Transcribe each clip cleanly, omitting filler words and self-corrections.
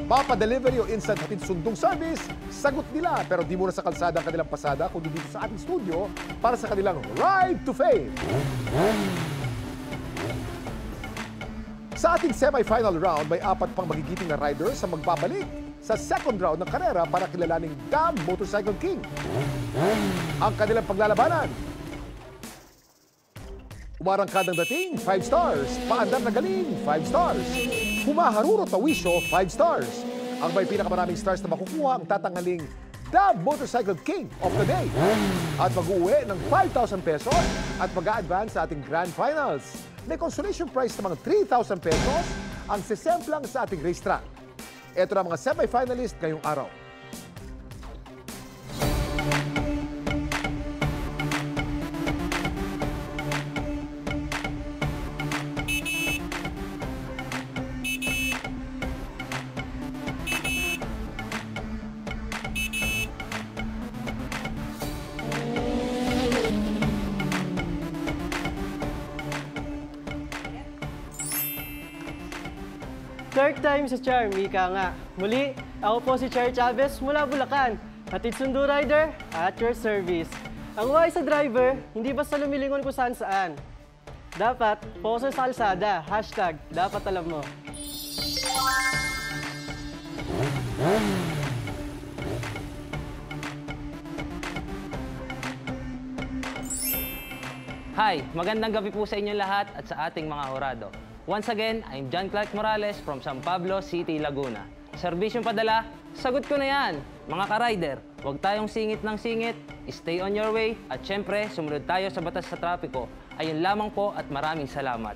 Papa-delivery o instant hatid sundong service, sagot nila. Pero di muna sa kalsada ang kanilang pasada, kundi dito sa ating studio para sa kanilang Ride to Fame. Sa ating semi-final round, may 4 pang magigiting na riders sa magbabalik sa second round ng karera para kilalaning The Motorcycle King. Ang kanilang paglalabanan. Umarangkad ng dating, 5 stars. Paandar na galing, 5 stars. Humaharurot na wisyo, 5 stars. Ang may pinakamaraming stars na makukuha ang tatangaling The Motorcycle King of the Day. At mag-uwi ng 5,000 pesos at mag-a-advance sa ating Grand Finals. May consolation prize na mga 3,000 pesos ang sisemplang sa ating racetrack. Ito na mga semi-finalist ngayong araw. Third time sa Charm, ika nga. Muli, ako po si Char Chavez mula Bulacan. Hatid sundo rider at your service. Ang wise sa driver, hindi basta lumilingon kung saan-saan. Dapat, focus sa kalsada. Hashtag, dapat alam mo. Hi, magandang gabi po sa inyo lahat at sa ating mga horado. Once again, I'm John Clark Morales from San Pablo City, Laguna. Serbisyong padala, sagot ko na yan! Mga ka-rider, huwag tayong singit ng singit, stay on your way, at syempre, sumunod tayo sa batas sa trapiko. Ayun lamang po at maraming salamat.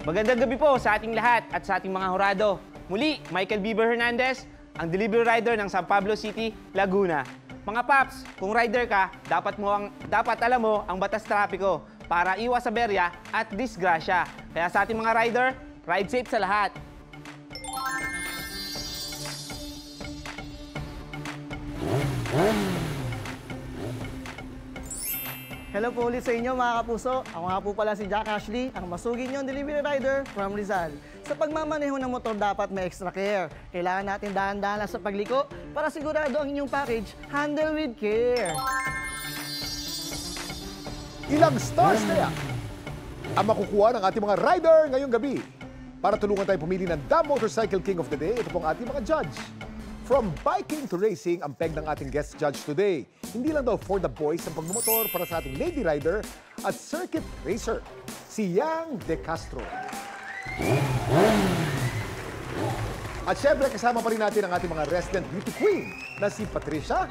Magandang gabi po sa ating lahat at sa ating mga horado. Muli, Michael Bieber Hernandez, ang delivery rider ng San Pablo City, Laguna. Mga paps, kung rider ka, dapat alam mo ang batas trapiko para iwas sa berya at disgrasya. Kaya sa ating mga rider, ride safe sa lahat. Hello po ulit sa inyo mga kapuso. Ako nga po pala si Jack Ashley, ang masugid niyong delivery rider from Rizal. Sa pagmamaneho ng motor dapat may extra care. Kailangan natin dahan-dahan sa pagliko para sigurado ang inyong package handle with care. Ilang stars kaya ang makukuha ng ating mga rider ngayong gabi? Para tulungan tayo pumili ng The Motorcycle King of the Day, ito pong ating mga judge. From biking to racing, ang peg ng ating guest judge today. Hindi lang daw for the boys ang pagmumotor para sa ating lady rider at circuit racer, si Yang De Castro. At syempre, kasama pa rin natin ang ating mga resident beauty queen na si Patricia.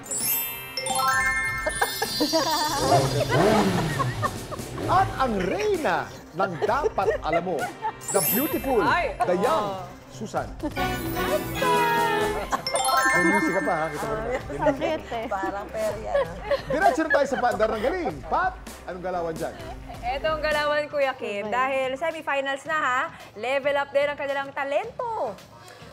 At ang reyna ng dapat alam mo, the beautiful, the young, Susan. May music ka pa, ha? Kita mo naman. Sakit eh. Parang perya. Diretso na tayo sa paandar ng galing. Pat, anong galawan dyan? Etong galawan, Kuya Kim, dahil semifinals na ha, level up din ang kanilang talento.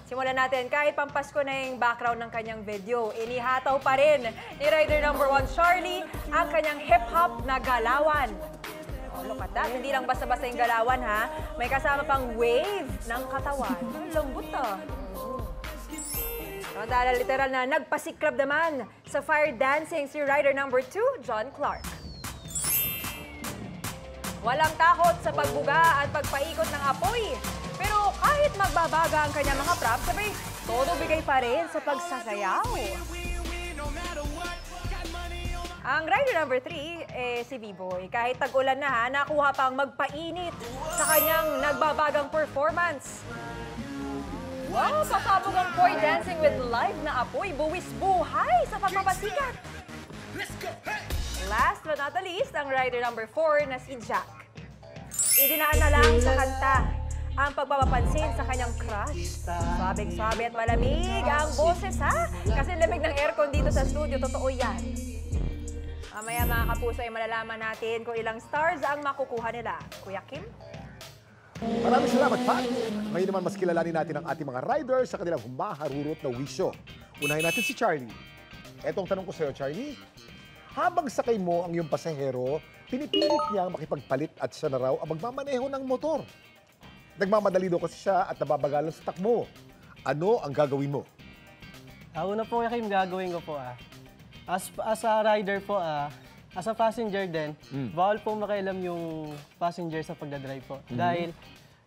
Simulan natin, kahit pampasko na yung background ng kanyang video, inihataw pa rin ni rider number 1, Charlie, ang kanyang hip-hop na galawan. Oh, look at that. Hindi lang basta-basta yung galawan ha, may kasama pang wave ng katawan. Lambot ah. Dahil literal na nagpasiklab naman sa fire dancing si rider number 2, John Clark. Walang takot sa pagbuga at pagpaikot ng apoy. Pero kahit magbabaga ang kanyang mga props, sabay, todo bigay pa rin sa pagsasayaw. Ang rider number 3, si B-Boy. Kahit tag-ulan na ha, nakuha pang magpainit sa kanyang nagbabagang performance. Wow, pasabog ang boy dancing with live na apoy, buwis buhay sa pagpapasikat. Last but not the least, ang rider number 4 na si Jack. Idinaan na lang sa kanta ang pagpapapansin sa kanyang crush. Sabing-sabi at malamig ang boses ha, kasi lamig ng aircon dito sa studio, totoo yan. Mamaya mga kapuso ay malalaman natin kung ilang stars ang makukuha nila. Kuya Kim? Maraming salamat, Pat. Ngayon naman mas kilalanin natin ang ating mga riders sa kanilang humaharurot na wisyo. Unahin natin si Charlie. Eto ang tanong ko sa'yo, Charlie. Habang sakay mo ang iyong pasahero, pinipilit niyang makipagpalit at siya na raw ang magmamaneho ng motor. Nagmamadali daw kasi siya at nababagalan sa takbo. Ano ang gagawin mo? Una po yung gagawin ko po As a rider po as a passenger din, bawal po makialam yung passenger sa pagdadrive po. Dahil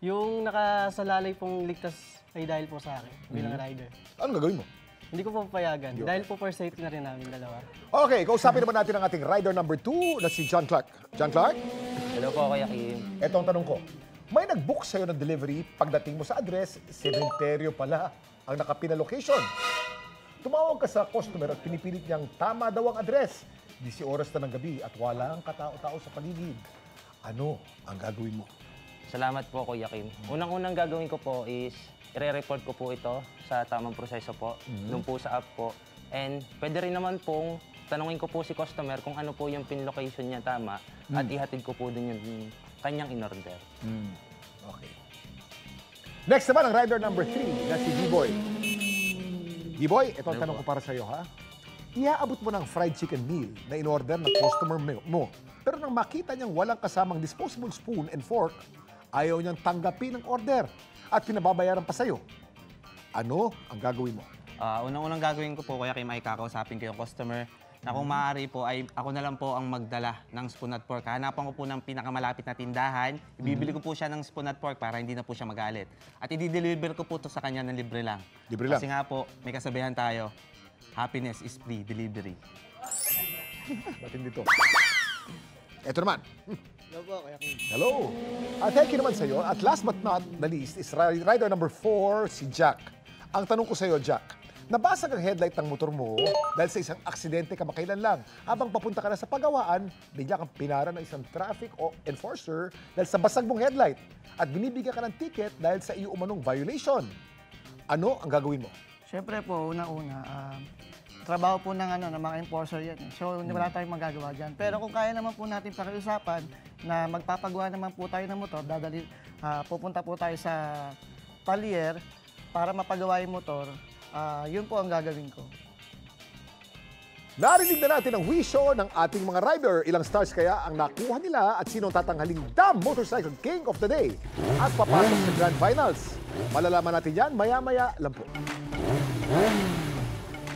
yung nakasalalay pong ligtas ay dahil po sa akin bilang rider. Anong gagawin mo? Hindi ko po papayagan. Dahil po for safety na rin namin dalawa. Okay, kausapin naman natin ang ating rider number 2 na si John Clark. John Clark, Hello po, Kuya Kim. eto ang tanong ko. May nag-book sa'yo ng delivery, pagdating mo sa address, sementeryo pala ang nakapin na location. Tumawag ka sa customer at pinipilit niyang tama daw ang address. 10 oras na ng gabi at walang katao-tao sa paligid. Ano ang gagawin mo? Salamat po, Kuya Kim. Unang-unang gagawin ko po is i-report ko po ito sa tamang proseso po, doon po sa app po. And pwede rin naman pong tanungin ko po si customer kung ano po yung pin location niya tama at ihatid ko po din yung kanyang in-order. Okay. Next naman ang rider number 3 na si B-Boy. B-Boy, ito ang tanong ko para sa'yo, ha? Iaabot mo ng fried chicken meal na in-order ng customer mo. Pero nang makita niyang walang kasamang disposable spoon and fork, ayaw niyang tanggapin ang order at pinababayaran pa sa'yo. Ano ang gagawin mo? Unang-unang gagawin ko po, Kuya Kim, ay kakausapin ko yung customer na kung maaari po ay ako na lang po ang magdala ng spoon at fork. Hanapan ko po ng pinakamalapit na tindahan, ibibili ko po siya ng spoon at fork para hindi na po siya magalit. At i-deliver ko po ito sa kanya ng libre lang. Libre lang? Kasi nga po, may kasabihan tayo, happiness is free delivery. Matindi to. Ito naman. Hello po, Kuya Kim. Hello. Thank you naman sa'yo. At last but not the least is rider number 4, si Jack. Ang tanong ko sa'yo, Jack, nabasag ang headlight ng motor mo dahil sa isang aksidente kamakailan lang. Habang papunta ka na sa pagawaan, bigla kang pinara ng isang traffic enforcer dahil sa basag mong headlight at binibigyan ka ng ticket dahil sa iyo umanong violation. Ano ang gagawin mo? Siyempre po, una-una, trabaho po ng mga enforcer yan. So, wala tayong magagawa dyan. Pero kung kaya naman po natin pakiusapan na magpapagawa naman po tayo ng motor, pupunta po tayo sa talyer para mapagawa yung motor, yun po ang gagawin ko. Narinig na natin ang wisyo ng ating mga rider. Ilang stars kaya ang nakuha nila at sino ang tatanghaling The Motorcycle King of the Day at papasok sa Grand Finals. Malalaman natin yan maya-maya lang po.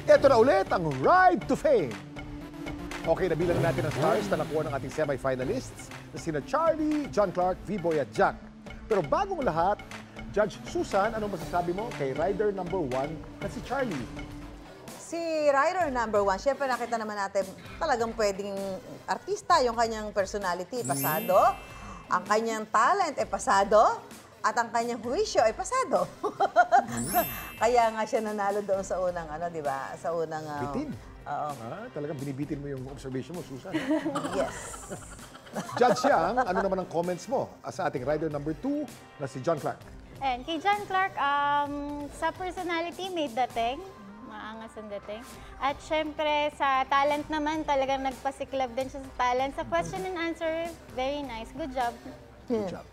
Ito na ulit ang Ride to Fame. Okay, nabilang natin ang stars na nakuha ng ating semi-finalists na sina Charlie, John Clark, V-Boy at Jack. Pero bagong lahat, Judge Susan, anong masasabi mo kay rider number 1 na si Charlie? Si rider number 1, syempre nakita naman natin talagang pwedeng artista, yung kanyang personality, pasado. Ang kanyang talent, pasado. At ang kanyang huwisyo ay pasado. Kaya nga siya nanalo doon sa unang, di ba? Sa unang... Bitin? Oo. Talagang binibitin mo yung observation mo, Susan. Yes. Judge Yang, ano naman ang comments mo sa ating rider number 2 na si John Clark? And kay John Clark, sa personality, may dating. Maangas ang dating. At syempre, sa talent naman, talagang nagpasiklab din siya sa talent. Sa question and answer, very nice. Good job. Good job.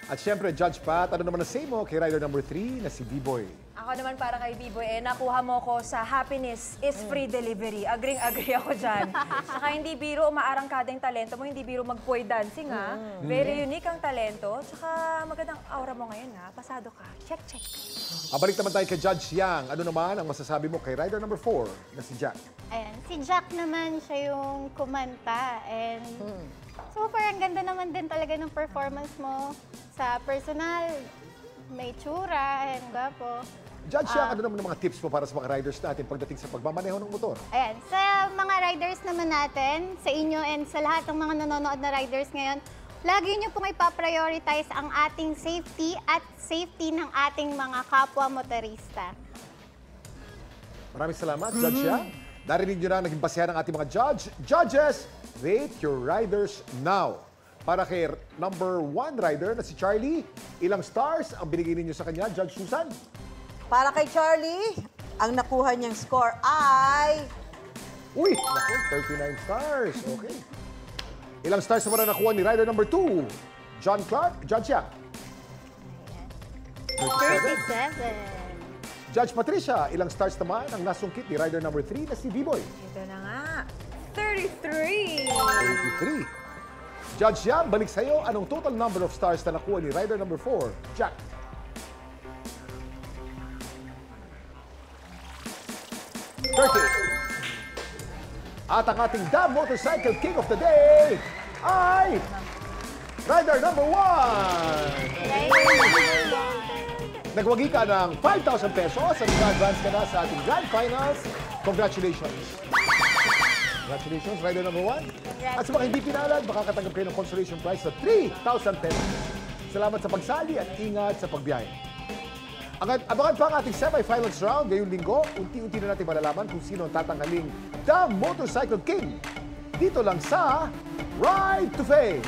At syempre, Judge Pat, ano naman ang say mo kay rider number 3 na si B-Boy? Ako naman para kay B-Boy, nakuha mo ko sa happiness is free delivery. Agring-agree ako dyan. Saka hindi biro, umaarangkada yung talento mo, hindi biro mag-boy dancing, ha? Very unique ang talento. Saka magandang aura mo ngayon, ha? Pasado ka. Check, check. Balik naman tayo kay Judge Yang. Ano naman ang masasabi mo kay rider number 4 na si Jack? Ayan, si Jack naman, siya yung kumanta. And super, ang ganda naman din talaga ng performance mo. Sa personal, may tsura, and gwapo. Judge Yang, ano naman ang mga tips mo para sa mga riders natin pagdating sa pagmamaneho ng motor? Ayan, sa mga riders naman natin, sa inyo and sa lahat ng mga nanonood na riders ngayon, lagi nyo pong ipaprioritize ang ating safety at safety ng ating mga kapwa motorista. Maraming salamat, Judge Yang. Narinig nyo na naging basehan ng ating mga judges. Rate your riders now. Para kay number 1 rider na si Charlie, ilang stars ang binigay ninyo sa kanya, Judge Susan? Para kay Charlie, ang nakuha niyang score ay... Uy, naku, 39 stars. Okay. Ilang stars naman ang nakuha ni rider number 2? John Clark, Judge Yang. 37. Judge Patricia, ilang stars naman ang nasungkit ni rider number 3 na si B-Boy? Ito na nga. 33. Judge Yam, balik sa'yo. Anong total number of stars na nakuha ni rider number 4? Jack. At ang ating The Motorcycle King of the Day ay rider number 1! Nagwagi ka ng 5,000 pesos at nag-advance ka na sa ating Grand Finals. Congratulations! Congratulations, rider number 1. At sa mga hindi pinalad, makakatanggap kayo ng consolation prize na 3,000 pesos. Salamat sa pagsali at ingat sa pagbiyahe. Abangan pa ang ating semi-finals round ngayong linggo. Unti-unti na natin malalaman kung sino ang tatanghaling The Motorcycle King. Dito lang sa Ride to Fame!